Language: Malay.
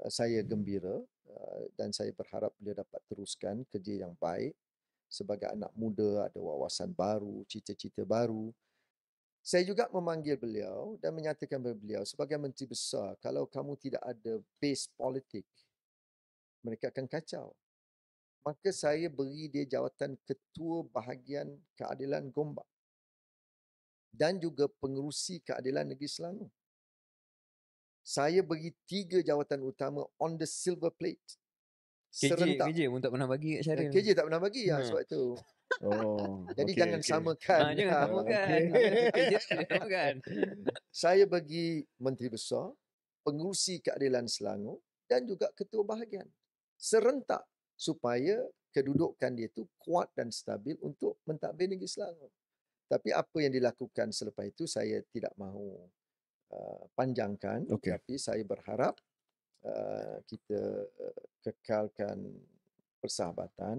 saya gembira dan saya berharap beliau dapat teruskan kerja yang baik. Sebagai anak muda, ada wawasan baru, cita-cita baru. Saya juga memanggil beliau dan menyatakan kepada beliau, sebagai Menteri Besar, kalau kamu tidak ada base politik, mereka akan kacau. Maka saya beri dia jawatan Ketua Bahagian Keadilan Gombak dan juga Pengerusi Keadilan Negeri Selangor. Saya beri 3 jawatan utama on the silver plate. Serentak. KJ pun tak pernah bagi kat Syaril. KJ tak pernah bagi sebab itu. Jadi okay, jangan samakan. Jangan samakan. KJ tak samakan. Saya bagi Menteri Besar, Pengerusi Keadilan Selangor dan juga Ketua Bahagian. Serentak supaya kedudukan dia itu kuat dan stabil untuk mentadbir negeri Selangor. Tapi apa yang dilakukan selepas itu saya tidak mahu panjangkan. Tapi saya berharap kita kekalkan persahabatan.